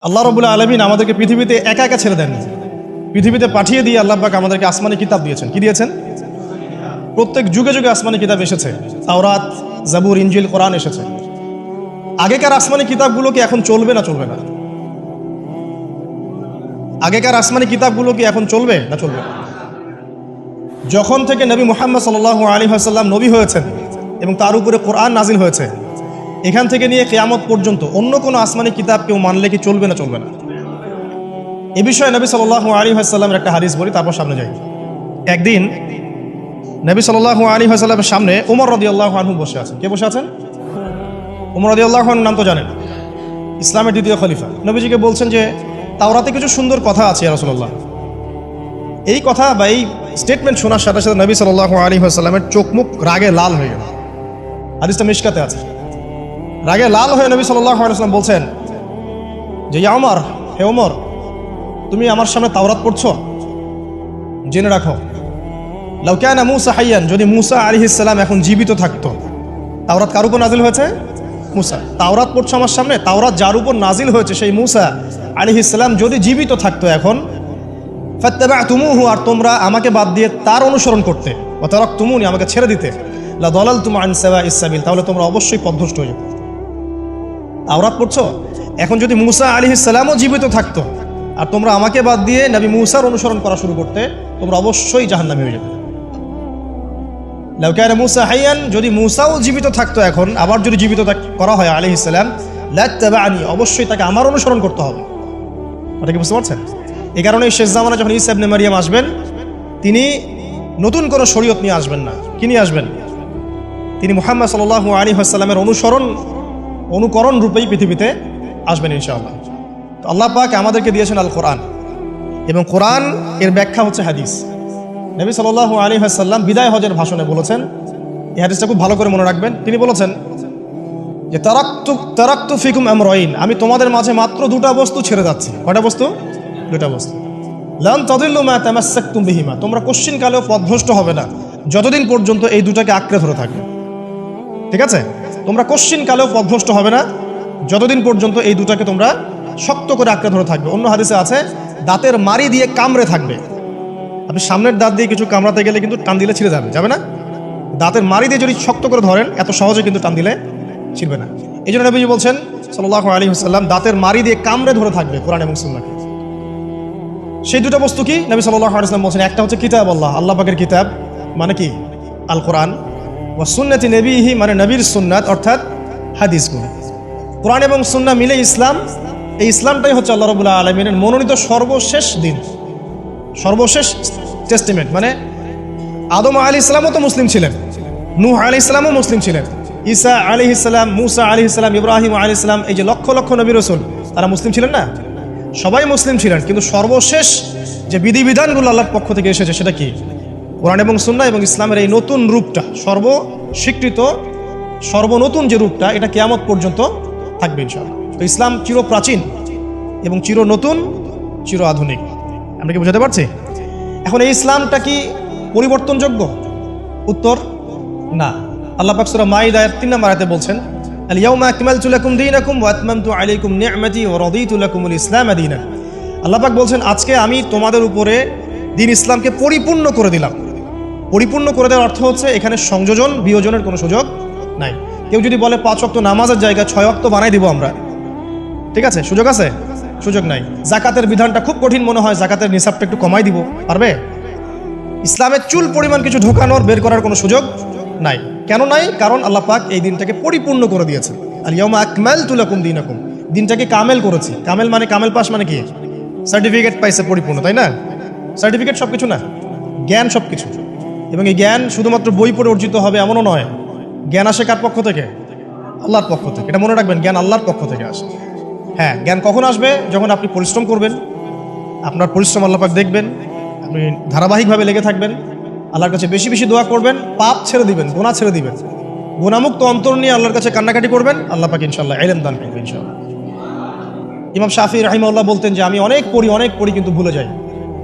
আল্লাহ রাব্বুল আলামিন আমাদেরকে পৃথিবীতে একা একা ছেড়ে দেননি। পৃথিবীতে পাঠিয়ে দিয়ে আল্লাহ পাক আমাদেরকে আসমানি কিতাব দিয়েছেন। কি দিয়েছেন? প্রত্যেক যুগে যুগে আসমানি কিতাব এসেছে। তাওরাত, জাবুর, ইনজিল, কোরআন এসেছে। আগেকার আসমানি কিতাবগুলো কি এখন চলবে না চলবে না? আগেকার আসমানি কিতাবগুলো কি এখন চলবে না চলবে না? যখন থেকে নবী মুহাম্মদ সাল্লাল্লাহু আলাইহি ওয়াসাল্লাম নবী হয়েছেন এবং তার উপরে কোরআন নাজিল হয়েছে, এখান থেকে নিয়ে কিয়ামত পর্যন্ত অন্য কোনো আসমানি কিতাব কেউ মানলে কি চলবে না চলবে না? এ বিষয়ে নবী সাল্লাল্লাহু আলাইহি ওয়াসাল্লামের একটা হাদিস বলি, তারপর সামনে যাই। একদিন নবী সাল্লাল্লাহু আলাইহি ওয়াসাল্লামের সামনে ওমর রাদিয়াল্লাহু আনহু বসে আছেন। কে বসে আছেন? ওমর রাদিয়াল্লাহু আনহুর নাম তো জানেন, ইসলামের দ্বিতীয় খলিফা। নবীজিকে বলছেন যে তাওরাতে কিছু সুন্দর কথা আছে ইয়া রাসূলুল্লাহ। এই কথা বা এই স্টেটমেন্ট শোনার সাথে সাথে নবী সাল্লাল্লাহু আলাইহি ওয়াসাল্লামের চোখ মুখ রাগে লাল হয়ে গেল। হাদিসটা মিশকাতে আছে। রাগে লাল হয়ে নবী সাল্লাল্লাহু আলাইহি ওয়াসাল্লাম বলছেন যে ইয়া ওমর, হে ওমর, তুমি আমার সামনে তাওরাত পড়ছো? জেনে রাখো, লাউ কানা মূসা হাইয়ান, যদি মূসা আলাইহিস সালাম এখন জীবিত থাকতো। তাওরাত কার উপর নাজিল হয়েছে? মূসা। তাওরাত পড়ছো আমার সামনে? তাওরাত যার উপর নাজিল হয়েছে সেই মূসা আলাইহিস সালাম যদি জীবিত থাকতো এখন, ফাত্তাবা'তুমুহু, আর তোমরা আমাকে বাদ দিয়ে তার অনুসরণ করতে, ওয়া তারাকতুমুনি, আমাকে ছেড়ে দিতে, লা দালালতুম আন সাওয়াইস সাবিল, তাহলে তোমরা অবশ্যই পথভ্রষ্ট হয়ে যেতে। তাওরাত পড়ছো? এখন যদি মূসা আলাইহিস সালামও জীবিত থাকতো আর তোমরা আমাকে বাদ দিয়ে নবী মূসার অনুসরণ করা শুরু করতে, তোমরা অবশ্যই জাহান্নামী হয়ে যেতে। লাউ কানা মূসা হাইয়ান, যদি মূসাও জীবিত থাকতো এখন, আবার যদি জীবিত করা হয় আলাইহিস সালাম, লাত্তাবা'নি, অবশ্যই তাকে আমার অনুসরণ করতে হবে। এটা কি বুঝতে পারছেন? এই কারণে শেষ জামানা যখন ঈসা ইবনে মারিয়াম আসবেন, তিনি নতুন কোনো শরীয়ত নিয়ে আসবেন না। কি নিয়ে আসবেন? তিনি মুহাম্মদ সাল্লাল্লাহু আলাইহি ওয়াসাল্লামের অনুকরণ রূপেই পৃথিবীতে আসবেন ইনশাআল্লাহ। তো আল্লাহ পাক আমাদেরকে দিয়েছেন আল কোরআন, এবং কোরআন এর ব্যাখ্যা হচ্ছে হাদিস। নবী সাল্লাল্লাহু আলাইহি ওয়াসাল্লাম বিদায় হজের ভাষণে বলেছেন, এই হাদিসটা খুব ভালো করে মনে রাখবেন। তিনি বলেছেন যে তারাকতু ফিকুম আমরাইন, আমি তোমাদের মাঝে মাত্র দুটা বস্তু ছেড়ে যাচ্ছি। কয়টা বস্তু? দুটা বস্তু। লান তাদিল্লু মা তামাসসাকতুম বিহিমা, তোমরা কোশ্চিন কালেও পথভ্রষ্ট হবে না যতদিন পর্যন্ত এই দুটাকে আঁকড়ে ধরে থাকবে। ঠিক আছে? তোমরা কোশ্চিন কালেও পথভ্রষ্ট হবে না যতদিন পর্যন্ত এই দুটাকে তোমরা শক্ত করে আঁকড়ে ধরে থাকবে। অন্য হাদিসে আছে দাঁতের মারি দিয়ে কামড়ে থাকবে। আপনি সামনের দাঁত দিয়ে কিছু কামড়াতে গেলে কিন্তু টান দিলে ছিঁড়ে যাবে না? দাঁতের মারি দিয়ে যদি শক্ত করে ধরেন, এত সহজে কিন্তু টান দিলে ছিঁড়বে না। এই জন্য নবীজি বলছেন সাল্লাল্লাহু আলাইহি ওয়াসাল্লাম, দাঁতের মারি দিয়ে কামড়ে ধরে থাকবে কোরআন এবং সুন্নাহকে। সেই দুটো বস্তু কি? নবী সাল্লাল্লাহু আলাইহি ওয়াসাল্লাম বলছেন, একটা হচ্ছে কিতাব আল্লাহ, আল্লাহ পাকের কিতাব মানে কি? আল কোরআন। ওয়া সুন্নতি নবীহি, মানে নবীর সুন্নাত, অর্থাৎ হাদিসগুলো। কোরআন এবং সুন্নাহ মিলে ইসলাম। এই ইসলামটাই হচ্ছে আল্লাহ রাব্বুল আলামিনের মনোনীত সর্বশেষ দিন, সর্বশেষ টেস্টিমেন্ট। মানে আদম আলাইহিস সালামও তো মুসলিম ছিলেন, নূহ আলাইহিস সালামও মুসলিম ছিলেন, ঈসা আলাইহিস সালাম, মূসা আলাইহিস সালাম, ইব্রাহিম আলাইহিস সালাম, এই যে লক্ষ লক্ষ নবী রাসূল, তারা মুসলিম ছিলেন না? সবাই মুসলিম ছিলেন, কিন্তু সর্বশেষ যে বিধিবিধানগুলো আল্লাহর পক্ষ থেকে এসেছে সেটা কি? কোরআন এবং সুন্নাহ এবং ইসলামের এই নতুন রূপটা, সর্বস্বীকৃত সর্বনতুন যে রূপটা, এটা কিয়ামত পর্যন্ত থাকবে ইনশাআল্লাহ। তো ইসলাম চির প্রাচীন এবং চির নতুন, চির আধুনিক। আমরা কি বুঝাতে পারছি? এখন এই ইসলামটা কি পরিবর্তনযোগ্য? উত্তর না। আল্লাহ পাক সূরা মাইদা 3 নম্বর আয়াতে বলছেন, আল ইয়াউমা আকমালতু লাকুম দীনাকুম ওয়া আতমামতু আলাইকুম নি'মাতি ওয়া রাদিতু লাকুমুল ইসলাম দীনান। আল্লাহ পাক বলছেন, আজকে আমি তোমাদের উপরে দ্বীন ইসলামকে পরিপূর্ণ করে দিলাম। পরিপূর্ণ করে দেওয়ার অর্থ হচ্ছে এখানে সংযোজন বিয়োজনের কোনো সুযোগ নাই। কেউ যদি বলে 5 ওয়াক্ত নামাজের জায়গায় 6 ওয়াক্ত বানাই দিব আমরা, ঠিক আছে? সুযোগ আছে? সুযোগ নাই। জাকাতের বিধানটা খুব কঠিন মনে হয়, জাকাতের নিসাবটা একটু কমাই দিব, পারবে? ইসলামের চুল পরিমাণ কিছু ঢোকানোর, বের করার কোনো সুযোগ নাই। কেন নাই? কারণ আল্লাহ পাক এই দিনটাকে পরিপূর্ণ করে দিয়েছেন। আল ইয়াউমা আকমালতু লাকুম দীনাকুম, দিনটাকে কামেল করেছি। কামেল মানে, কামেল পাস মানে কি? সার্টিফিকেট পাইছে পরিপূর্ণ, তাই না? সার্টিফিকেট সব কিছু না, জ্ঞান সব কিছু। এবং এই জ্ঞান শুধুমাত্র বই পড়ে অর্জিত হবে এমনও নয়। জ্ঞান আসে কার পক্ষ থেকে? আল্লাহর পক্ষ থেকে। এটা মনে রাখবেন, জ্ঞান আল্লাহর পক্ষ থেকে আসে। হ্যাঁ, জ্ঞান কখন আসবে? যখন আপনি পরিশ্রম করবেন, আপনার পরিশ্রম আল্লাহ পাক দেখবেন, আপনি ধারাবাহিকভাবে লেগে থাকবেন, আল্লাহর কাছে বেশি বেশি দোয়া করবেন, পাপ ছেড়ে দিবেন, গুনাহ ছেড়ে দিবেন, গুনাহমুক্ত অন্তর নিয়ে আল্লাহর কাছে কান্নাকাটি করবেন, আল্লাহ পাক ইনশাআল্লাহ ইলম দান করবেন ইনশাআল্লাহ। ইমাম শাফিঈ রাহিমাহুল্লাহ বলতেন যে আমি অনেক পড়ি কিন্তু ভুলে যাই।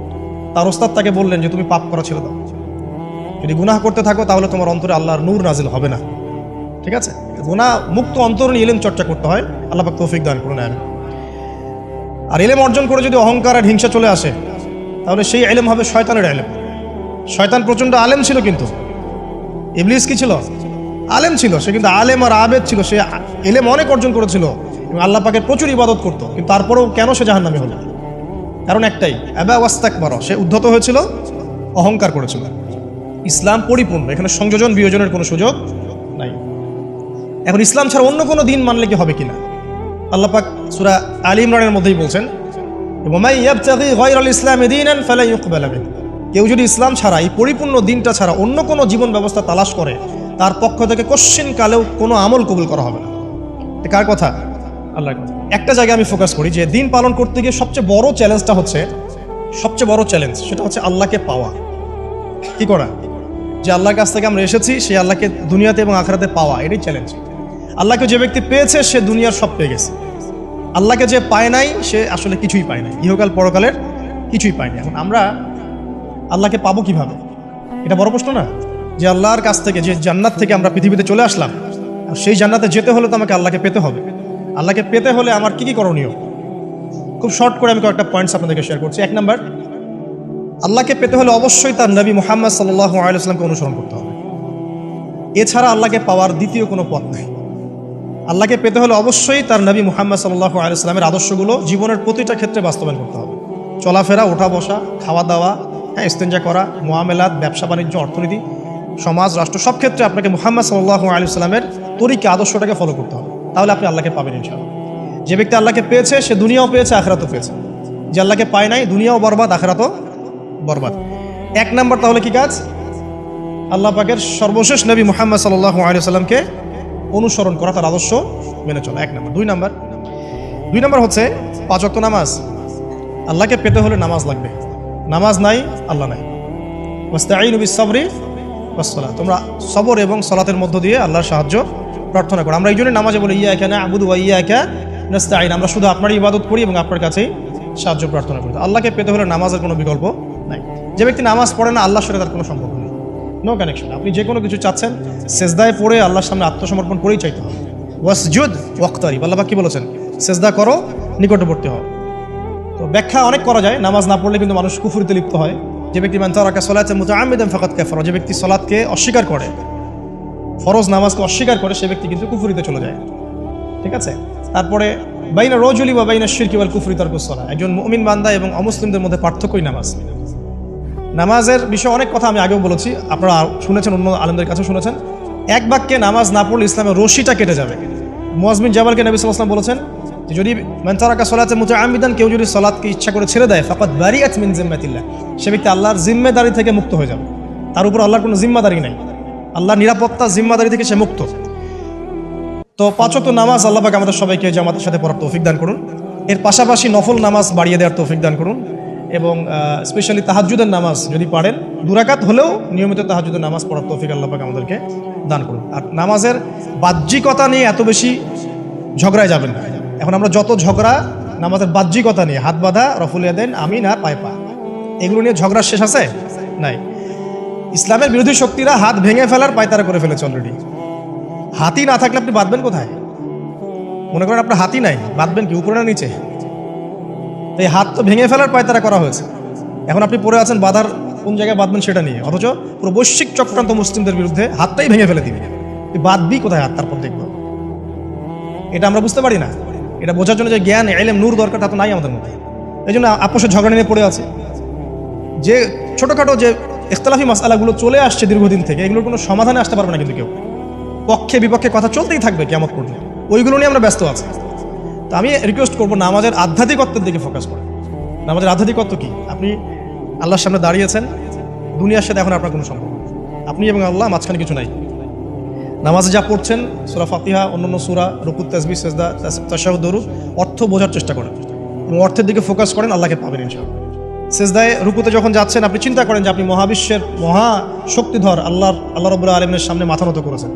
তার ওস্তাদ তাকে বললেন যে তুমি পাপ করা ছেড়ে দাও, যদি গুনাহ করতে থাকো তাহলে তোমার অন্তরে আল্লাহর নূর নাজিল হবে না। ঠিক আছে? গুনাহ মুক্ত অন্তর নিয়ে ইলম চর্চা করতে হয়। আল্লাহ পাক তৌফিক দান করুন। আমিন। আর ইলম অর্জন করে যদি অহংকার আর হিংসা চলে আসে, তাহলে সেই ইলম হবে শয়তানের ইলম। শয়তান প্রচণ্ড আলেম ছিল, কিন্তু ইবলিস কি ছিল? আলেম ছিল। সে কিন্তু আলেম আর আবেদ ছিল, সে ইলম অনেক অর্জন করেছিল এবং আল্লাহ পাকের প্রচুর ইবাদত করত, কিন্তু তারপরেও কেন সে জাহান্নামী হলো? কারণ একটাই, আবা ওয়াস্তাকবার, সে উদ্ধত হয়েছিল, অহংকার করেছিল। ইসলাম পরিপূর্ণ, এখানে সংযোজন বিয়োজনের কোনো সুযোগ নাই। এখন ইসলাম ছাড়া অন্য কোনো দিন মানলে কি হবে কিনা? আল্লাহ পাক সূরা আলী ইমরানের মধ্যেই বলছেন, ওয়ামাই ইয়াবতাগি গায়রাল ইসলামি দীনান ফালা ইউকবালা মিনহু, কেউ যদি ইসলাম ছাড়া, এই পরিপূর্ণ দিনটা ছাড়া অন্য কোনো জীবন ব্যবস্থা তালাশ করে, তার পক্ষ থেকে কোশ্চিন কালেও কোনো আমল কবুল করা হবে না। এটা কার কথা? আল্লাহর কথা। একটা জায়গায় আমি ফোকাস করি যে দিন পালন করতে গিয়ে সবচেয়ে বড় চ্যালেঞ্জটা হচ্ছে, সবচেয়ে বড় চ্যালেঞ্জ সেটা হচ্ছে আল্লাহকে পাওয়া। কি করা? যে আল্লাহর কাছ থেকে আমরা এসেছি, সেই আল্লাহকে দুনিয়াতে এবং আখিরাতে পাওয়া, এটাই চ্যালেঞ্জ। আল্লাহকে যে ব্যক্তি পেয়েছে সে দুনিয়ার সব পেয়ে গেছে। আল্লাহকে যে পায় নাই সে আসলে কিছুই পায় নাই, ইহকাল পরকালের কিছুই পায়নি। এখন আমরা আল্লাহকে পাবো কিভাবে? এটা বড় প্রশ্ন না? যে আল্লাহর কাছ থেকে, যে জান্নাত থেকে আমরা পৃথিবীতে চলে আসলাম, আর সেই জান্নাতে যেতে হলে তো আমাকে আল্লাহকে পেতে হবে। আল্লাহকে পেতে হলে আমার কি কি করণীয়? খুব শর্ট করে আমি কয়েকটা পয়েন্টস আপনাদেরকে শেয়ার করছি। 1 নাম্বার, আল্লাহকে পেতে হলে অবশ্যই তার নবী মুহাম্মদ সাল্লাল্লাহু আলাইহি ওয়াসাল্লামকে অনুসরণ করতে হবে। এছাড়া আল্লাহকে পাওয়ার দ্বিতীয় কোনো পথ নেই। আল্লাহকে পেতে হলে অবশ্যই তার নবী মুহাম্মদ সাল্লাল্লাহু আলাইহি ওয়াসাল্লামের আদর্শগুলো জীবনের প্রতিটা ক্ষেত্রে বাস্তবায়ন করতে হবে। চলাফেরা, ওঠা বসা, খাওয়া দাওয়া, ইস্তেঞ্জা করা, মুআমালাত, ব্যবসা বাণিজ্য, অর্থনীতি, সমাজ, রাষ্ট্র, সব ক্ষেত্রে আপনাকে মুহাম্মদ সাল্লাল্লাহু আলাইহি ওয়াসাল্লামের তরিকা, আদর্শটাকে ফলো করতে হবে। তাহলে আপনি আল্লাহকে পাবেন ইনশাআল্লাহ। যে ব্যক্তি আল্লাহকে পেয়েছে সে দুনিয়াও পেয়েছে, আখিরাতও পেয়েছে। যে আল্লাহকে পায় নাই, দুনিয়াও বরবাদ, আখিরাতও বরবাদ। 1 নাম্বার তাহলে কি কাজ? আল্লাহ পাকের সর্বশেষ নবী মুহাম্মদ সাল্লাল্লাহু আলাইহি ওয়াসাল্লামকে অনুসরণ করা, তার আদর্শ মেনে চলা। 1 নাম্বার। 2 নাম্বার হচ্ছে 5 ওয়াক্ত নামাজ। আল্লাহকে পেতে হলে নামাজ লাগবে। নামাজ নাই, আল্লাহ নাই। ওয়াস্তাঈনু বিস-সাবরি ওয়াস-সালাত, তোমরা সবর এবং সালাতের মধ্য দিয়ে আল্লাহর সাহায্য প্রার্থনা করো। আমরা এই জন্য নামাজে বলি ইয়্যাকা না'বুদু ওয়া ইয়্যাকা নাস্তাঈন, আমরা শুধু আপনারই ইবাদত করি এবং আপনার কাছেই সাহায্য প্রার্থনা করি। আল্লাহকে পেতে হলে নামাজের কোনো বিকল্প নাই। যে ব্যক্তি নামাজ পড়ে না, আল্লাহর সাথে তার কোনো সম্পর্ক নেই, নো কানেকশন। আপনি যে কোনো কিছু চাচ্ছেন, সেজদায় পড়ে আল্লাহর সামনে আত্মসমর্পণ করেই চাইতে হবে। ওয়াসজুদ ওয়াক্তারিব, আল্লাহ পাক কি বলেছেন? সেজদা করো, নিকটবর্তী হও। তো ব্যাখ্যা অনেক করা যায়। নামাজ না পড়লে কিন্তু মানুষ কুফরিতে লিপ্ত হয়। যে ব্যক্তি মান তারাকা সালাতা মুতাআম্মিদান ফাকাদ কাফারা, যে ব্যক্তি সালাতকে অস্বীকার করে, ফরজ নামাজকে অস্বীকার করে, সে ব্যক্তি কিন্তু কুফরিতে চলে যায়। ঠিক আছে? তারপরে বাইনা রাজুলি ওয়া বাইনা শিরকি ওয়াল কুফরি তারকুস সালাহ, একজন মুমিন বান্দা এবং অমুসলিমদের মধ্যে পার্থক্যই নামাজ। নামাজের বিষয়ে অনেক কথা আমি আগেও বলেছি, আপনারা শুনেছেন, অন্য আলেমদের কাছেও শুনেছেন। এক বাক্যে নামাজ না পড়লে ইসলামের রশিটা কেটে যাবে। মুআয বিন জাবালকে নবী সাল্লাল্লাহু আলাইহি ওয়াসাল্লাম বলেছেন যে যদি মান তারাকা সালাতা মুতাআম্মিদান, কেউ যদি সালাতকে ইচ্ছা করে ছেড়ে দেয়, ফাকাদ বারিআত মিন জিম্মাতিল্লাহ, সে ব্যক্তি আল্লাহর জিম্মেদারি থেকে মুক্ত হয়ে যাবে। তার উপর আল্লাহর কোনো জিম্মাদারি নাই, আল্লাহর নিরাপত্তা, জিম্মাদারি থেকে সে মুক্ত। তো 5 ওয়াক্ত নামাজ আল্লাহ পাক আমাদের সবাইকে জামাতের সাথে পড়ার তৌফিক দান করুন। এর পাশাপাশি নফল নামাজ বাড়িয়ে দেওয়ার তৌফিক দান করুন, এবং স্পেশালি তাহাজ্জুদের নামাজ যদি পারেন, 2 রাকাত হলেও নিয়মিত তাহাজ্জুদের নামাজ পড়ার তৌফিক আল্লাহ পাক আমাদেরকে দান করুন। আর নামাজের বাহ্যিকতা নিয়ে এত বেশি ঝগড়ায় যাবেন না। এখন আমরা যত ঝগড়া নামাজের বাহ্যিকতা নিয়ে, হাত বাঁধা, রফুল ইয়াদাইন, আমিন আর পায়ে পা, এগুলো নিয়ে ঝগড়া শেষ আছে? নাই। ইসলামের বিরোধী শক্তিরা হাত ভেঙে ফেলার পায়তারা করে ফেলেছে অলরেডি। হাতই না থাকলে আপনি বাঁধবেন কোথায়? মনে করেন আপনার হাতই নাই, বাঁধবেন কি উপরে না নিচে? এই হাত তো ভেঙে ফেলার পায়তারা করা হয়েছে। এখন আপনি পড়ে আছেন বাঁধার কোন জায়গায় বাঁধবেন সেটা নিয়ে, অথচ পুরো বৈশ্বিক চক্রান্ত মুসলিমদের বিরুদ্ধে হাতটাই ভেঙে ফেলে দিবে। তুই বাঁধবি কোথায় হাত? তারপর দেখব। এটা আমরা বুঝতে পারি না। এটা বোঝার জন্য যে জ্ঞান, ইলম, নূর দরকার, তা তো নাই আমাদের মধ্যে। এই জন্য আপোষের ঝগড়া নিয়ে পড়ে আছে। যে ছোটোখাটো যে ইখতিলাফি মাসআলাগুলো চলে আসছে দীর্ঘদিন থেকে, এগুলোর কোনো সমাধানে আসতে পারবে না কিন্তু কেউ। পক্ষে বিপক্ষে কথা চলতেই থাকবে কিয়ামত পর্যন্ত, ওইগুলো নিয়ে আমরা ব্যস্ত আছি। তো আমি রিকোয়েস্ট করবো নামাজের আধ্যাত্মিকত্বের দিকে ফোকাস করে। নামাজের আধ্যাত্মিকত্ব কি? আপনি আল্লাহর সামনে দাঁড়িয়েছেন, দুনিয়ার সাথে এখন আপনার কোনো সম্পর্ক, আপনি এবং আল্লাহ, মাঝখানে কিছু নাই। নামাজে যা পড়ছেন, সূরা ফাতিহা, অন্যান্য সূরা, রুকু, তাসবিহ, সিজদা, তাশাহুদ, দুরুদ, অর্থ বোঝার চেষ্টা করেন এবং অর্থের দিকে ফোকাস করেন, আল্লাহকে পাবেন ইনশাআল্লাহ। সিজদায়, রুকুতে যখন যাচ্ছেন, আপনি চিন্তা করেন যে আপনি মহাবিশ্বের মহা শক্তিধর আল্লাহ রাব্বুল আলামিনের সামনে মাথা নত করেছেন।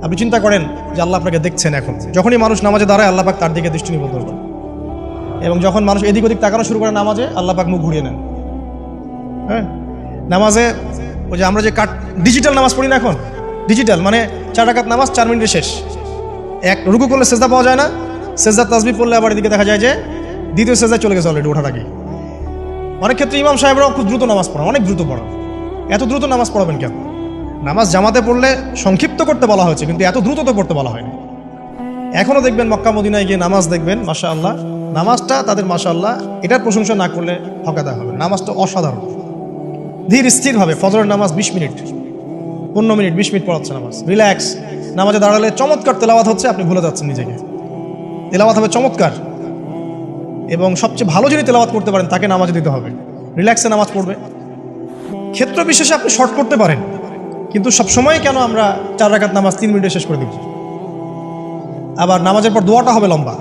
আপনি চিন্তা করেন যে আল্লাহ আপনাকে দেখছেন। এখন যখনই মানুষ নামাজে দাঁড়ায়, আল্লাহ পাক তার দিকে দৃষ্টি নিবদ্ধ করেন, এবং যখন মানুষ এদিক ওদিক তাকানো শুরু করে নামাজে, আল্লাহ পাক মুখ ঘুরিয়ে নেন। হ্যাঁ, নামাজে ওই যে আমরা যে ডিজিটাল নামাজ পড়ি না, এখন ডিজিটাল মানে 4 রাকাত নামাজ 4 মিনিটে শেষ। এক রুকু করলে সেজদা পাওয়া যায় না, সেজদা তাসবিহ পড়লে আবার এদিকে দেখা যায় যে দ্বিতীয় সেজদায় চলে গেছে অলরেডি ওঠার আগে। অনেক ক্ষেত্রে ইমাম সাহেবরাও খুব দ্রুত নামাজ পড়ান, অনেক দ্রুত পড়ান। এত দ্রুত নামাজ পড়াবেন কেন? নামাজ জামাতে পড়লে সংক্ষিপ্ত করতে বলা হয়েছে, কিন্তু এত দ্রুত তো পড়তে বলা হয়নি। এখনও দেখবেন মক্কা মদিনায় গিয়ে নামাজ দেখবেন, মাশাআল্লাহ, নামাজটা তাদের মাশাআল্লাহ এটার প্রশংসা না করলে ঠকা দেওয়া হবে। নামাজটা অসাধারণ, ধীর স্থিরভাবে ফজরের নামাজ 20 মিনিট 15 মিনিট 20 মিনিট পড়াচ্ছে নামাজ, রিল্যাক্স। নামাজে দাঁড়ালে চমৎকার তেলাওয়াত হচ্ছে, আপনি ভুলে যাচ্ছেন নিজেকে। তেলাওয়াত হবে চমৎকার, এবং সবচেয়ে ভালো যিনি তেলাওয়াত করতে পারেন তাকে নামাজে দিতে হবে। রিল্যাক্সে নামাজ পড়বে। ক্ষেত্র বিশেষে আপনি শর্ট করতে পারেন, কিন্তু সবসময় কেন আমরা 4 রাকাত নামাজ 3 মিনিটে শেষ করে দিব? আবার নামাজের পর দোয়াটা হবে লম্বা,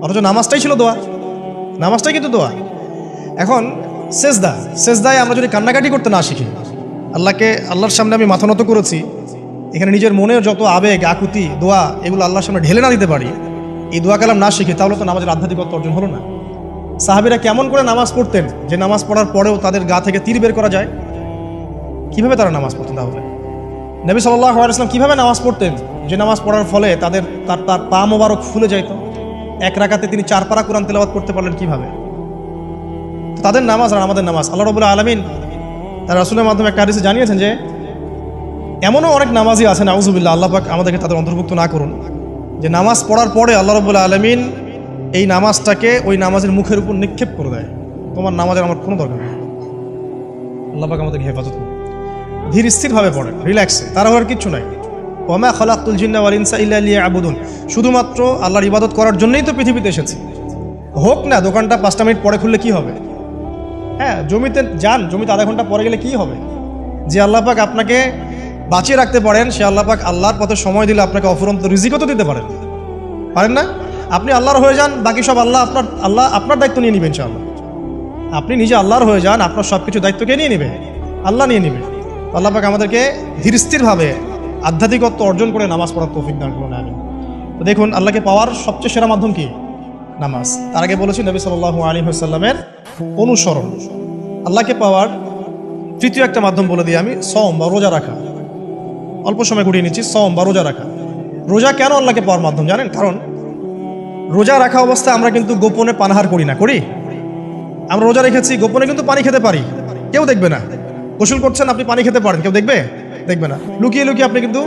অথচ নামাজটাই ছিল দোয়া, নামাজটাই কিন্তু দোয়া। এখন সেজদায় আমরা যদি কান্নাকাটি করতে না শিখি, আল্লাহর সামনে আমি মাথা নত করেছি, এখানে নিজের মনের যত আবেগ আকুতি দোয়া এগুলো আল্লাহর সামনে ঢেলে না দিতে পারি, এই দোয়া কালাম না শিখি, তাহলে তো নামাজের আধ্যাত্মিকতা অর্জন হলো না। সাহাবীরা কেমন করে নামাজ পড়তেন যে নামাজ পড়ার পরেও তাদের গা থেকে তীর বের করা যায়? কিভাবে তারা নামাজ পড়তেন? তাহলে নবী সাল্লাল্লাহু আলাইহি ওয়াসাল্লাম কিভাবে নামাজ পড়তেন যে নামাজ পড়ার ফলে তার পা মোবারক ফুলে যাইত? এক রাকাতে তিনি 4 পারা কোরআন তেলাওয়াত করতে পারলেন কিভাবে? তাদের নামাজ আর আমাদের নামাজ, আল্লাহ রাব্বুল আলামিন তার রাসূলের মাধ্যমে একটা হাদিসে জানিয়েছেন যে এমনও অনেক নামাজি আছে, নাউযুবিল্লাহ, আল্লাহ পাক আমাদেরকে তাদের অন্তর্ভুক্ত না করুন, যে নামাজ পড়ার পরে আল্লাহ রাব্বুল আলামিন এই নামাজটাকে ওই নামাজের মুখের উপর নিক্ষেপ করে দেয়, তোমার নামাজের আমার কোনো দরকার নেই। আল্লাহ পাক আমাদেরকে হেফাজত করুন। ধীর স্থিরভাবে পড়েন, রিল্যাক্সে, তারা হওয়ার কিচ্ছু নাই। ওয়া মা খালাকতুল জিন্না ওয়াল ইনসা ইল্লা লিয়াবুদুন, শুধুমাত্র আল্লাহর ইবাদত করার জন্যই তো পৃথিবীতে এসেছি। হোক না দোকানটা 5টা মিনিট পরে খুললে কি হবে? হ্যাঁ, জমিতে যান, জমিতে আধা ঘন্টা পরে গেলে কি হবে? যে আল্লাহ পাক আপনাকে বাঁচিয়ে রাখতে পারেন, সে আল্লাহ পাক আল্লাহর পথে সময় দিলে আপনাকে অফুরন্ত রিজিকও তো দিতে পারেন না? আপনি আল্লাহর হয়ে যান, বাকি সব আল্লাহ আপনার দায়িত্ব নিয়ে নেবেন ইনশাআল্লাহ। আপনি নিজে আল্লাহর হয়ে যান, আপনার সব কিছু দায়িত্ব কে নিয়ে নেবে? আল্লাহ নিয়ে নেবে। আল্লাহ পাক আমাদেরকে ধীর স্থিরভাবে আধ্যাত্মিকত্ব অর্জন করে নামাজ পড়ার তৌফিক দান করুন, আমিন। তো দেখুন, আল্লাহকে পাওয়ার সবচেয়ে সেরা মাধ্যম কি? নামাজ। তার আগে বলেছি নবী সাল্লাল্লাহু আলাইহি ওয়াসাল্লামের অনুসরণ। আল্লাহকে পাওয়ার তৃতীয় একটা মাধ্যম বলে দিই আমি, সওম বা রোজা রাখা। অল্প সময় ঘুরিয়ে নিচ্ছি, সওম বা রোজা রাখা। রোজা কেন আল্লাহকে পাওয়ার মাধ্যম জানেন? কারণ রোজা রাখা অবস্থায় আমরা কিন্তু গোপনে পানাহার করি না, করি? আমরা রোজা রেখেছি, গোপনে কিন্তু পানি খেতে পারি, কেউ দেখবে না। গোসল করছেন, আপনি পানি খেতে পারেন, কেউ দেখবে না। লুকিয়ে আপনি কিন্তু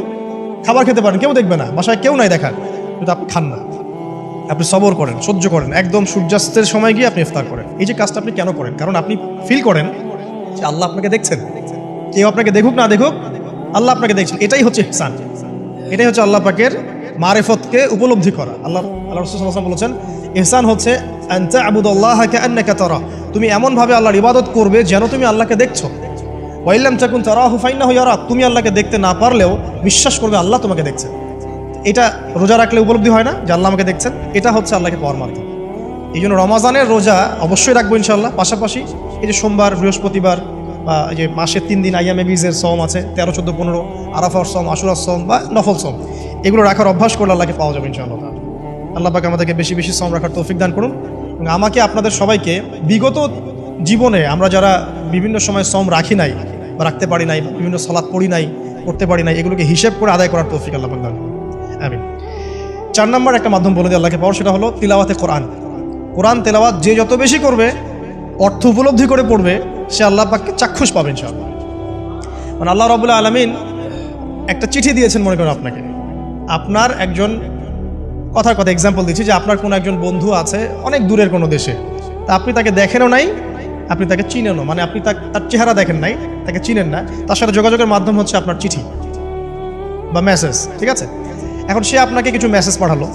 খাবার খেতে পারেন, কেউ দেখবে না, বাসায় কেউ নাই দেখার, কিন্তু আপনি খান না। আপনি সবর করেন, সহ্য করেন, একদম সূর্যাস্তের সময় গিয়ে আপনি ইফতার করেন। এই যে কাজটা আপনি কেন করেন? কারণ আপনি ফিল করেন যে আল্লাহ আপনাকে দেখছেন। কেউ আপনাকে দেখুক না দেখুক, আল্লাহ আপনাকে দেখছেন। এটাই হচ্ছে ইহসান, এটাই হচ্ছে আল্লাহ পাকের মারিফতকে উপলব্ধি করা। আল্লাহ রাসূল সাল্লাল্লাহু আলাইহি ওয়াসাল্লাম বলেছেন, ইহসান হচ্ছে আন তা'বুদাল্লাহা কাআন্নাকা তারা, তুমি এমনভাবে আল্লাহর ইবাদত করবে যেন তুমি আল্লাহকে দেখছো। ওয়া ইল্লাম তাকুন তারাহু ফাইন্নাহু ইয়ারাক, তুমি আল্লাহকে দেখতে না পারলেও বিশ্বাস করবে আল্লাহ তোমাকে দেখছেন। এটা রোজা রাখলে উপলব্ধি হয় না যে আল্লাহ আমাকে দেখছেন? এটা হচ্ছে আল্লাহকে পাওয়ার মাধ্যম। এই জন্য রমাজানের রোজা অবশ্যই রাখবো ইনশাআল্লাহ। পাশাপাশি এই যে সোমবার, বৃহস্পতিবার বা এই যে মাসের 3 দিন আইয়ামে বীজের সওম আছে, 13, 14, 15, আরাফার সওম, আশুরার সওম বা নফল সওম, এগুলো রাখার অভ্যাস করলে আল্লাহকে পাওয়া যাবে ইনশাআল্লাহ। আল্লাহ পাক আমাদেরকে বেশি বেশি সওম রাখার তৌফিক দান করুন। এবং আমাকে আপনাদের সবাইকে বিগত জীবনে আমরা যারা বিভিন্ন সময় সওম রাখি নাই বা রাখতে পারি নাই, বিভিন্ন সালাত পড়ি নাই, করতে পারি নাই, এগুলোকে হিসেব করে আদায় করার তৌফিক আল্লাহ পাক দান করুন, আমিন। 4 নম্বর একটা মাধ্যম বলে দিই আল্লাহকে পাওয়ার, সেটা হলো তিলাওয়াতে কোরআন। কোরআন তেলাওয়াত যে যত বেশি করবে, অর্থ উপলব্ধি করে পড়বে, সে আল্লাহ পাককে চাক্ষুষ পাবে ইনশাআল্লাহ। মানে আল্লাহ রাব্বুল আলামিন একটা চিঠি দিয়েছেন, মনে করেন আপনাকে, আপনার একজন কথার কথা এক্সাম্পল দিচ্ছি, যে আপনার কোনো একজন বন্ধু আছে অনেক দূরের কোনো দেশে, তা আপনি তাকে দেখেনও নাই, আপনি তাকে চিনেনও, মানে আপনি তার চেহারা দেখেন নাই, তাকে চিনেন না, তার সাথে যোগাযোগের মাধ্যম হচ্ছে আপনার চিঠি বা মেসেজ, ঠিক আছে? এখন সে আপনাকে কিছু মেসেজ পাঠালো,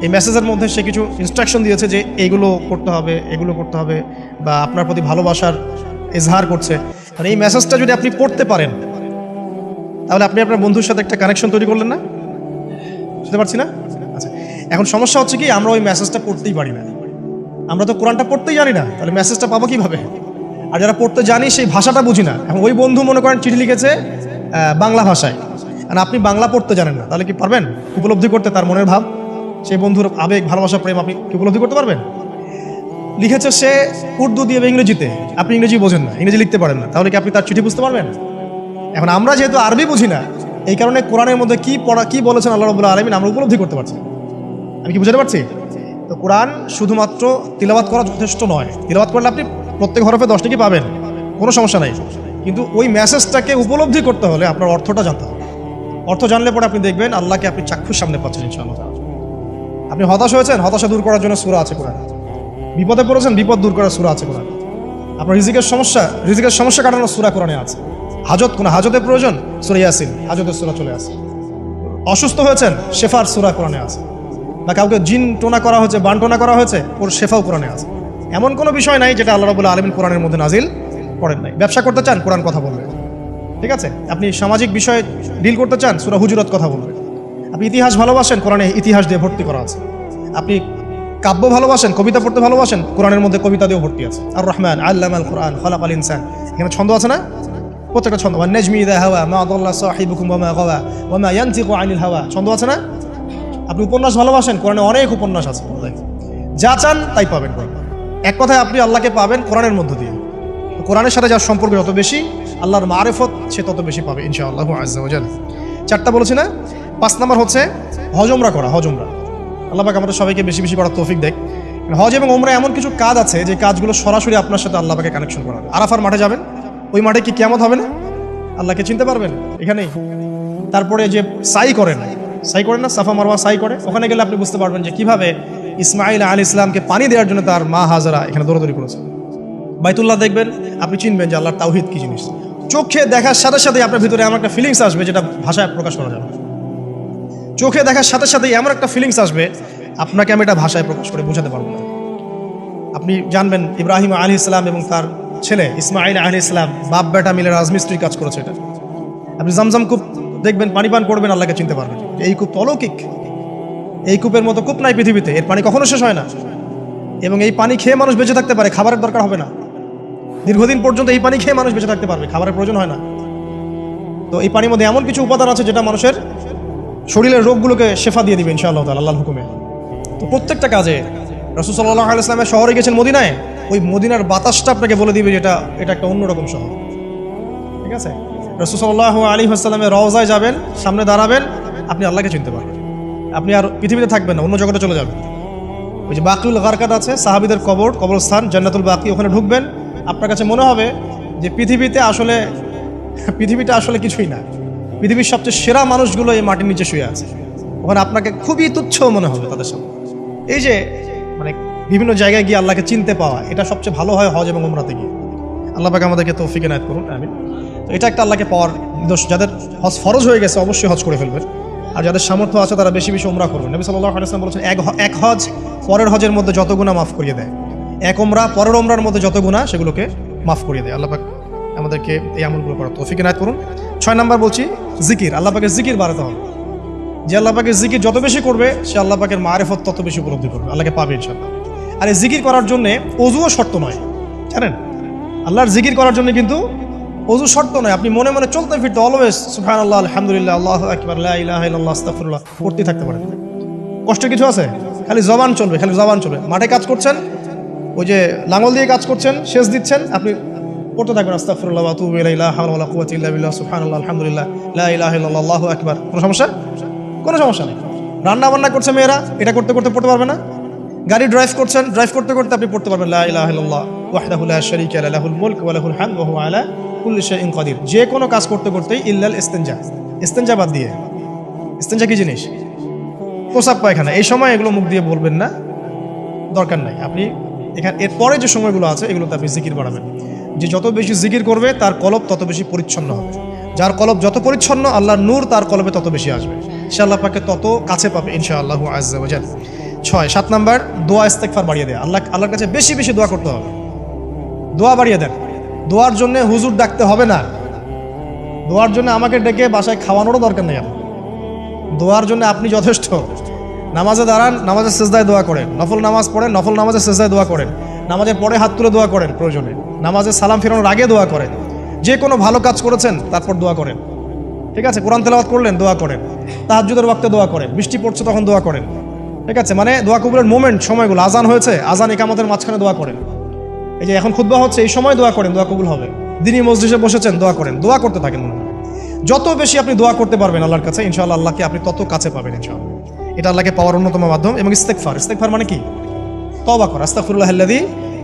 এই মেসেজের মধ্যে সে কিছু ইনস্ট্রাকশন দিয়েছে যে এইগুলো করতে হবে, এগুলো করতে হবে, বা আপনার প্রতি ভালোবাসার এজহার করছে। মানে এই মেসেজটা যদি আপনি পড়তে পারেন, তাহলে আপনি আপনার বন্ধুর সাথে একটা কানেকশন তৈরি করলেন না? বুঝতে পারছি না? আচ্ছা, এখন সমস্যা হচ্ছে কি, আমরা ওই মেসেজটা পড়তেই পারি না। আমরা তো কোরআনটা পড়তেই জানি না, তাহলে মেসেজটা পাবো কীভাবে? আর যারা পড়তে জানি সেই ভাষাটা বুঝি না। এখন ওই বন্ধু মনে করেন চিঠি লিখেছে বাংলা ভাষায়, আর আপনি বাংলা পড়তে জানেন না, তাহলে কি পারবেন উপলব্ধি করতে তার মনের ভাব, সেই বন্ধুর আবেগ, ভালোবাসা, প্রেম আপনি কি উপলব্ধি করতে পারবেন? লিখেছে সে উর্দু দিয়ে বা ইংরেজিতে, আপনি ইংরেজি বোঝেন না, ইংরেজি লিখতে পারেন না, তাহলে কি আপনি তার চিঠি বুঝতে পারবেন? এখন আমরা যেহেতু আরবি বুঝি না, এই কারণে কোরআনের মধ্যে কি বলেছেন আল্লাহ রাব্বুল আলামিন আমরা উপলব্ধি করতে পারছি। আমি কি বুঝতে পারছি? তো কোরআন শুধুমাত্র তিলাওয়াত করা যথেষ্ট নয়। তিলাওয়াত করলে আপনি প্রত্যেক হরফে 10 টাকা পাবেন, কোনো সমস্যা নাই, কিন্তু ওই মেসেজটাকে উপলব্ধি করতে হলে আপনার অর্থটা জানতে হবে। অর্থ জানলে পরে আপনি দেখবেন আল্লাহকে আপনি চাক্ষুর সামনে পাচ্ছেন ইনশাআল্লাহ। আপনি হতাশ হয়েছেন, হতাশা দূর করার জন্য সূরা আছে কোরআন। বিপদে পড়েছেন, বিপদ দূর করার সূরা আছে কোরআন। আপনার রিজিকের সমস্যা কাটানোর সূরা কোরআনে আছে। কোনো হাজতের প্রয়োজন, সূরা ইয়াসিন, হাজতের সূরা চলে আসে। অসুস্থ হয়েছেন, শেফার সূরা কোরআনে আছে। বা কাউকে জিন টোনা করা হয়েছে, বান টোনা করা হয়েছে, ওর শেফাও কোরআনে আছে। এমন কোনো বিষয় নাই যেটা আল্লাহ রাব্বুল আলামিন কোরআনের মধ্যে নাজিল করেন নাই। ব্যবসা করতে চান, কোরআন কথা বলবে, ঠিক আছে? আপনি সামাজিক বিষয়ে ডিল করতে চান, সূরা হুজুরাত কথা বলবে। আপনি ইতিহাস ভালোবাসেন, কোরআনে ইতিহাস দিয়ে ভর্তি করা আছে। আপনি কাব্য ভালোবাসেন, কবিতা পড়তে ভালোবাসেন, কোরআনের মধ্যে কবিতা দিয়েও ভর্তি আছে। আর রহমান আল্লামাল কোরআন খালাকাল ইনসান, এখানে ছন্দ আছে না? প্রত্যেকটা ছন্দ, ওয়ান নাজমি ইযা হাওয়া মা দাল্লা সাহিবুকুম ওয়া মা গাওয়া ওয়া মা ইয়ানতিকু আনিল হাওয়া, ছন্দ আছে না? আপনি উপন্যাস ভালোবাসেন, কোরআনে অনেক উপন্যাস আছে। যা চান তাই পাবেন কোরআন। এক কথায় আপনি আল্লাহকে পাবেন কোরআনের মধ্য দিয়ে। কোরআনের সাথে যার সম্পর্ক যত বেশি, আল্লাহর মারিফত সে তত বেশি পাবে ইনশাআল্লাহ আযজা ওয়া জাল। 4টা বলেছি না? 5 নাম্বার হচ্ছে হজ উমরা করা। হজ উমরা আল্লাহ পাক আমাদের সবাইকে বেশি বেশি করার তৌফিক দেয়। হজ এবং উমরা এমন কিছু কাজ আছে যে কাজগুলো সরাসরি আপনার সাথে আল্লাহ পাকে কানেকশন করাবে। আরাফার মাঠে যাবেন, ওই মাঠে কি কিয়ামত হবে না? আল্লাহকে চিনতে পারবেন এখানেই। তারপরে যে সাই করেন না, সাফা মারওয়া সাই করে, ওখানে গেলে আপনি বুঝতে পারবেন যে কিভাবে ইসমাইল আলাইহিস সালামকে পানি দেওয়ার জন্য তার মা হাজারা এখানে দৌড়াদৌড়ি করেছে। বাইতুল্লাহ দেখবেন, আপনি চিনবেন যে আল্লাহর তাওহীদ কি জিনিস। চোখে দেখার সাথে সাথে আপনার ভিতরে এমন একটা ফিলিংস আসবে যেটা ভাষায় প্রকাশ করা যাবে। চোখে দেখার সাথে সাথে এমন একটা ফিলিংস আসবে, আপনাকে আমি এটা ভাষায় প্রকাশ করে বোঝাতে পারবো না। আপনি জানবেন ইব্রাহিম আলাইহিস সালাম এবং তার ছেলে ইসমাইল আলাইহিস সালাম বাপ বেটা মিলে রাজমিস্ত্রি কাজ করেছে। এটা আপনি জামজাম কূপ দেখবেন, পানি পান করবেন, আল্লাহকে চিনতে পারবেন। এই কূপ অলৌকিক, এই কূপের মতো কূপ নাই পৃথিবীতে, এর পানি কখনো শেষ হয় না। এবং এই পানি খেয়ে মানুষ বেঁচে থাকতে পারে, খাবারের দরকার হবে না। দীর্ঘদিন পর্যন্ত এই পানি খেয়ে মানুষ বেঁচে থাকতে পারবে, খাবারের প্রয়োজন হয় না। তো এই পানির মধ্যে এমন কিছু উপাদান আছে যেটা মানুষের শরীরের রোগগুলোকে শেফা দিয়ে দিবে ইনশাআল্লাহ তাআলা আল্লাহর হুকুমে। তো প্রত্যেকটা কাজে রাসূল সাল্লাল্লাহু আলাইহি ওয়াসাল্লামের শহরে গেছেন মদিনায়, ওই মদিনার বাতাসটা আপনাকে বলে দিবে যে এটা একটা অন্যরকম শহর, ঠিক আছে? রাসূল সাল্লাল্লাহু আলাইহি ওয়াসাল্লামের রওজায় যাবেন, সামনে দাঁড়াবেন, আপনি আল্লাহকে চিনতে পারবেন। আপনি আর পৃথিবীতে থাকবেন না, অন্য জগতে চলে যাবেন। ওই যে বাকিউল গারকাত আছে, সাহাবীদের কবরস্থান জান্নাতুল বাকি, ওখানে ঢুকবেন, আপনার কাছে মনে হবে যে পৃথিবীটা আসলে কিছুই না। পৃথিবীর সবচেয়ে সেরা মানুষগুলো এই মাটির নিচে শুয়ে আছে, ওখানে আপনাকে খুবই তুচ্ছ মনে হবে তাদের সামনে। এই যে মানে বিভিন্ন জায়গায় গিয়ে আল্লাহকে চিনতে পাওয়া, এটা সবচেয়ে ভালো হয় হজ এবং উমরাতে গিয়ে। আল্লাহ পাক আমাদেরকে তৌফিক এনায়েত করুন, আমিন। তো এটা একটা আল্লাহকে পাওয়ার নিদর্শন। যাদের হজ ফরজ হয়ে গেছে অবশ্যই হজ করে ফেলবেন, আর যাদের সামর্থ্য আছে তারা বেশি বেশি উমরা করবেন। নবী সাল্লাল্লাহু আলাইহি ওয়াসাল্লাম বলেছেন, এক হজ পরের হজের মধ্যে যত গুনাহ মাফ করিয়ে দেয়, এক উমরা পরের উমরার মধ্যে যত গুনাহ সেগুলোকে মাফ করিয়ে দেয়। আল্লাহ পাক আমাদেরকে এই আমলগুলো করার তৌফিক এনায়েত করুন। 6 নাম্বার বলছি জিকির। আল্লাহ পাকের জিকির বাড়াতে হবে। যে আল্লাহ পাকের জিকির যত বেশি করবে, সে আল্লাহ পাকের মারিফত তত বেশি উপলব্ধি করবে, আল্লাহকে পাবে ইনশাআল্লাহ। আর এই জিকির করার জন্য ওযুও শর্ত নয়, জানেন? আল্লাহর জিকির করার জন্য কিন্তু ওযু শর্ত নয়। আপনি মনে মনে চলতে ফিরতে অলওয়েজ সুবহানাল্লাহ, আলহামদুলিল্লাহ, আল্লাহু আকবার, লা ইলাহা ইল্লাল্লাহ, আস্তাগফিরুল্লাহ পড়তে থাকতে পারেন। কষ্ট কিছু আছে? খালি জবান চলবে, খালি জবান চলবে। মাঠে কাজ করছেন, ওই যে লাঙল দিয়ে কাজ করছেন, সেচ দিচ্ছেন, আপনি পড়তে থাকবেন আস্তাগফিরুল্লাহ ওয়া আতুবু ইলাইহি, লা হাওলা ওয়ালা কুওয়াতা ইল্লা বিল্লাহ, সুবহানাল্লাহ, আলহামদুলিল্লাহ, লা ইলাহা ইল্লাল্লাহ, আল্লাহু আকবার। কোনো সমস্যা? কোনো সমস্যা নেই। রান্না বান্না করছে মেয়েরা, এটা করতে করতে পড়তে পারবে না? গাড়ি ড্রাইভ করছেন, ড্রাইভ করতে করতে আপনি পড়তে পারবেন লা ইলাহা ইল্লাল্লাহ ওয়াহদাহু লা শারীকা লাহু, লাহুল মুলকু ওয়া লাহুল হামদু ওয়া হুয়া আলা কুল্লি শাইইন কাদির। যে কোনো কাজ করতে করতেই ইল্লাল ইস্তিনজা, ইস্তিনজা বাদ দিয়ে। ইস্তিনজা কি জিনিস? প্রসাব পায়খানা। এই সময় এগুলো মুখ দিয়ে বলবেন না, দরকার নাই। আপনি এখানে এরপরে যে সময়গুলো আছে এগুলোতে আপনি জিকির বাড়াবেন। যে যত বেশি জিকির করবে তার কলব তত বেশি পরিচ্ছন্ন হবে। যার কলব যত পরিচ্ছন্ন, আল্লাহর নূর তার কলবে তত বেশি আসবে, সে আল্লাহ পাকে তত কাছে পাবে ইনশাআল্লাহু আযজা ওয়া জাল। 7 নাম্বার দোয়া ইস্তেগফার বাড়িয়ে দেয়। আল্লাহর কাছে বেশি বেশি দোয়া করতে হবে। দোয়া বাড়িয়ে দেন। দোয়ার জন্য হুজুর ডাকতে হবে না, দোয়ার জন্য আমাকে ডেকে বাসায় খাওয়ানোরও দরকার নেই। দোয়ার জন্য আপনি যথেষ্ট। নামাজে দাঁড়ান, নামাজের সেজদায় দোয়া করেন, নফল নামাজ পড়েন, নফল নামাজের সেজদায় দোয়া করেন, নামাজের পরে হাত তুলে দোয়া করেন, প্রয়োজনে নামাজে সালাম ফেরানোর আগে দোয়া করেন, যে কোনো ভালো কাজ করেছেন তারপর দোয়া করেন, ঠিক আছে? কোরআন তেলাওয়াত করলেন, দোয়া করেন, তাহাজ্জুদের ওয়াক্তে দোয়া করেন, বৃষ্টি পড়ছে তখন দোয়া করেন, ঠিক আছে? মানে দোয়া কবুলের মোমেন্ট, সময়গুলো, আজান হয়েছে, আজান ইকামতের মাঝখানে দোয়া করেন, এই যে এখন খুতবা হচ্ছে এই সময় দোয়া করেন, দোয়া কবুল হবে। দিনই মসজিদে বসেছেন, দোয়া করেন, দোয়া করতে থাকেন। যত বেশি আপনি দোয়া করতে পারবেন আল্লাহর কাছে, ইনশাআল্লাহ আল্লাহকে আপনি তত কাছে পাবেন ইনশাআল্লাহ। এটা আল্লাহকে পাওয়ার অন্যতম মাধ্যম। এবং ইস্তেগফার মানে কি? তওবা করা, আস্তাগফিরুল্লাহাল্লাযী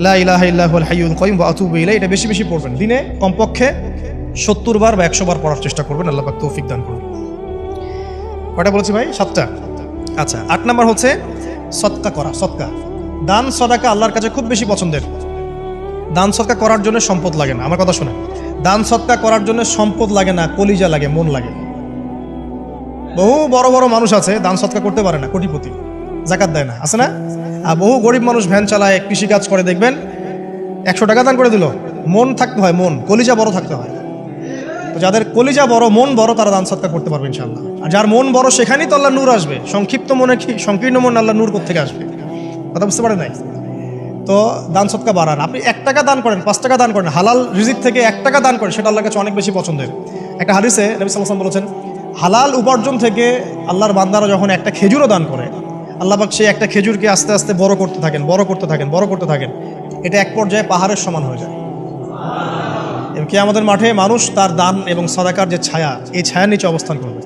লা ইলাহা ইল্লা হুয়াল হাইয়ুল কাইয়ুম ওয়া আতুবু ইলাইহি, এটা বেশি বেশি পড়বেন। দিনে কমপক্ষে 70 বার বা 100 বার পড়ার চেষ্টা করবেন। আল্লাহ পাক তৌফিক দান করুন। কয়টা বলেছি ভাই? 7টা। আচ্ছা, 8 নাম্বার হচ্ছে সদকা করা। সদকা, দান সদাকা আল্লাহর কাছে খুব বেশি পছন্দের। দান সদকা করার জন্য সম্পদ লাগে না, আমার কথা শুনে। দান সদকা করার জন্য সম্পদ লাগে না, কলিজা লাগে, মন লাগে। বহু বড় বড় মানুষ আছে দান সদকা করতে পারে না, কোটিপতি, জাকাত দেয় না, আছে না? আর বহু গরিব মানুষ ভ্যান চালায়, কৃষিকাজ করে, দেখবেন 100 টাকা দান করে দিল। মন থাকতে হয়, মন, কলিজা বড় থাকতে হয়। তো যাদের কলিজা বড়, মন বড়, তারা দান সদকা করতে পারবে ইনশাআল্লাহ। আর যার মন বড়, সেখানেই তো আল্লাহ নূর আসবে। সংক্ষিপ্ত মনে কি, সংকীর্ণ মন আল্লাহ নূর কোত্থেকে আসবে? কথা বুঝতে পারেন নাই? তো দান সদকা বাড়ান। আপনি 1 টাকা দান করেন, 5 টাকা দান করেন, হালাল রিজিক থেকে 1 টাকা দান করেন, সেটা আল্লাহর কাছে অনেক বেশি পছন্দের। একটা হাদিসে নবী সাল্লাল্লাহু আলাইহি ওয়াসাল্লাম বলেছেন, হালাল উপার্জন থেকে আল্লাহর বান্দারা যখন একটা খেজুরও দান করে, আল্লাহ পাক সেই একটা খেজুরকে আস্তে আস্তে বড় করতে থাকেন, বড় করতে থাকেন, বড় করতে থাকেন। এটা এক পর্যায়ে পাহাড়ের সমান হয়ে যায়। এবং কিয়ামতের মাঠে মানুষ তার দান এবং সাদাকার যে ছায়া, এই ছায়ার নিচে অবস্থান করবে।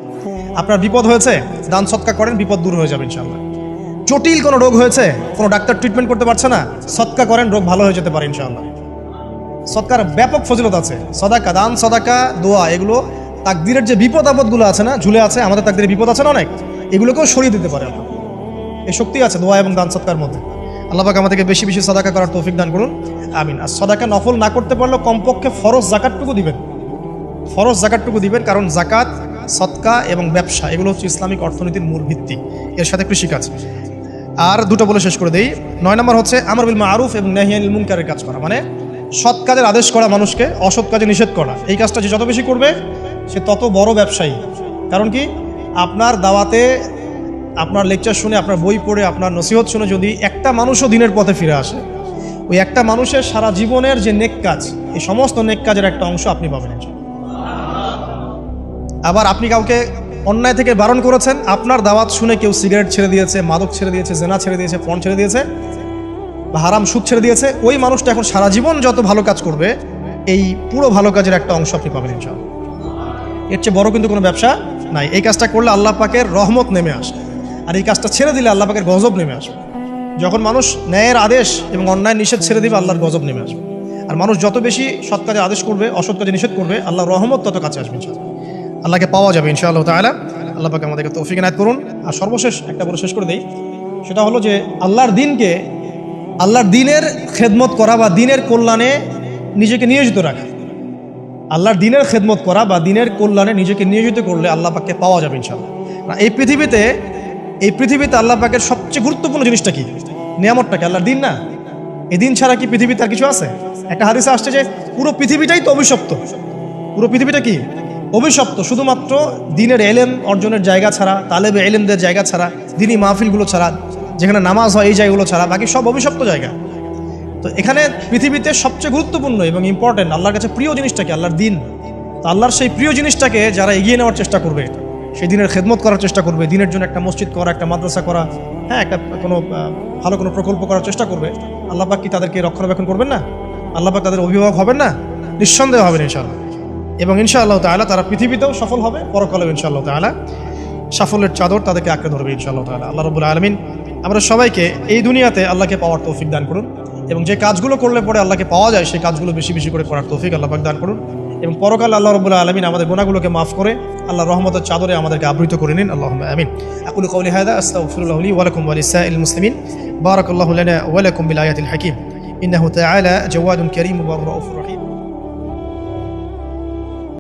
আপনার বিপদ হয়েছে, দান সদকা করেন, বিপদ দূর হয়ে যাবে ইনশাআল্লাহ। জটিল কোনো রোগ হয়েছে, কোনো ডাক্তার ট্রিটমেন্ট করতে পারছে না, সদকা করেন, রোগ ভালো হয়ে যেতে পারে ইনশাআল্লাহ। সদকার ব্যাপক ফজিলত আছে। সদাকা, দান সদাকা, দোয়া, এগুলো তাকদিরের যে বিপদ আপদগুলো আছে না, ঝুলে আছে, আমাদের তাকদিরে বিপদ আছে না অনেক, এগুলোকেও সরিয়ে দিতে পারে আল্লাহ। এই শক্তি আছে দোয়া এবং দান সদকার মধ্যে। আল্লাহ পাক আমাদেরকে বেশি বেশি সদাকা করার তৌফিক দান করুন, আমিন। আর সদাকা নফল না করতে পারলেও কমপক্ষে ফরজ জাকাতটুকু দিবেন, ফরজ জাকাতটুকু দিবেন। কারণ জাকাত, সদকা এবং ব্যবসা, এগুলো হচ্ছে ইসলামিক অর্থনীতির মূল ভিত্তি, এর সাথে কৃষিকাজ। আর দুটো বলে শেষ করে দেই। 9 নম্বর হচ্ছে আমর বিল মারুফ এবং নাহি আনিল মুনকারের কাজ করা, মানে সৎ কাজের আদেশ করা, মানুষকে অসৎ কাজে নিষেধ করা। এই কাজটা যে যত বেশি করবে, সে তত বড় ব্যবসায়ী। কারণ কি, আপনার দাওয়াতে, আপনার লেকচার শুনে, আপনার বই পড়ে, আপনার নসিহত শুনে যদি একটা মানুষও দিনের পথে ফিরে আসে, ওই একটা মানুষের সারা জীবনের যে নেক কাজ, এই সমস্ত নেক কাজের একটা অংশ আপনি পাবেন। আবার আপনি কাউকে অন্যায় থেকে বারণ করেছেন, আপনার দাওয়াত শুনে কেউ সিগারেট ছেড়ে দিয়েছে, মাদক ছেড়ে দিয়েছে, জেনা ছেড়ে দিয়েছে, পণ ছেড়ে দিয়েছে, বা হারাম সুদ ছেড়ে দিয়েছে, ওই মানুষটা এখন সারা জীবন যত ভালো কাজ করবে, এই পুরো ভালো কাজের একটা অংশ আপনি পাবেন ইনশাআল্লাহ। এর চেয়ে বড় কিন্তু কোনো ব্যবসা নাই। এই কাজটা করলে আল্লাহ পাকের রহমত নেমে আসে, আর এই কাজটা ছেড়ে দিলে আল্লাহ পাকের গজব নেমে আসবে। যখন মানুষ ন্যায়ের আদেশ এবং অন্যায় নিষেধ ছেড়ে দিবে, আল্লাহর গজব নেমে আসবে। আর মানুষ যত বেশি সৎ কাজে আদেশ করবে, অসৎ কাজে নিষেধ করবে, আল্লাহর রহমত তত কাছে আসবে ইনশাআল্লাহ। আল্লাহকে পাওয়া যাবে ইনশাআল্লাহ তাআলা। আল্লাহ পাক আমাদেরকে তৌফিক এনায়েত করুন। আর সর্বশেষ একটা বলে শেষ করে দেই, সেটা হলো যে আল্লাহর দিনকে, আল্লাহর দিনের খেদমত করা বা দিনের কল্যাণে নিজেকে নিয়োজিত রাখা। আল্লাহর দিনের খেদমত করা বা দিনের কল্যাণে নিজেকে নিয়োজিত করলে আল্লাহ পাককে পাওয়া যাবে ইনশাআল্লাহ। এই পৃথিবীতে আল্লাহ পাকের সবচেয়ে গুরুত্বপূর্ণ জিনিসটা কি? নিয়ামতটা কি? আল্লাহর দিন না? এই দিন ছাড়া কি পৃথিবীতে আর কিছু আছে? একটা হাদিসে আসছে যে পুরো পৃথিবীটাই তো অভিশপ্ত। পুরো পৃথিবীটা কি? অভিশপ্ত। শুধুমাত্র দিনের এলেম অর্জনের জায়গা ছাড়া, তালেবে এলেমদের জায়গা ছাড়া, দিনী মাহফিলগুলো ছাড়া, যেখানে নামাজ হয়, এই জায়গাগুলো ছাড়া বাকি সব অভিশপ্ত জায়গা। তো এখানে পৃথিবীতে সবচেয়ে গুরুত্বপূর্ণ এবং ইম্পর্টেন্ট, আল্লাহর কাছে প্রিয় জিনিসটা কি? আল্লাহর দিন। তো আল্লাহর সেই প্রিয় জিনিসটাকে যারা এগিয়ে নেওয়ার চেষ্টা করবে, সেই দিনের খেদমত করার চেষ্টা করবে, দিনের জন্য একটা মসজিদ করা, একটা মাদ্রাসা করা, হ্যাঁ, একটা কোনো ভালো কোনো প্রকল্প করার চেষ্টা করবে, আল্লাহ পাক কি তাদেরকে রক্ষণাবেক্ষণ করবেন না? আল্লাহ পাক তাদের অভিভাবক হবেন না? নিঃসন্দেহে হবেন ইনশাআল্লাহ। এবং ইনশাআল্লাহ তাআলা তারা পৃথিবীতেও সফল হবে, পরকালেও ইনশাআল্লাহ তাআলা সাফল্যের চাদর তাদেরকে আঁকড়ে ধরবে ইনশাআল্লাহ তাআলা। আল্লাহ রাব্বুল আলামিন আমরা সবাইকে এই দুনিয়াতে আল্লাহকে পাওয়ার তৌফিক দান করুন, এবং যে কাজগুলো করলে পরে আল্লাহকে পাওয়া যায়, সেই কাজগুলো বেশি বেশি করে করার তৌফিক আল্লাহ পাক দান করুন। এবং পরকাল আল্লাহ রাব্বুল আলামিন আমাদের গুনাহগুলোকে মাফ করে আল্লাহর রহমতের চাদরে আমাদেরকে আবৃত করে নিন। আল্লাহুম্মা আমিন। আকুলু কওলি হাযা আস্তাগফিরুল্লাহ লি ওয়া লাকুম ওয়া লিসাইরিল মুসলিমিন। বারাকাল্লাহু লানা ওয়া লাকুম বিল আয়াতিল হাকীম। ইন্নাহু তাআলা জাওয়াদুন কারীম ওয়া রাউফুর রহিম।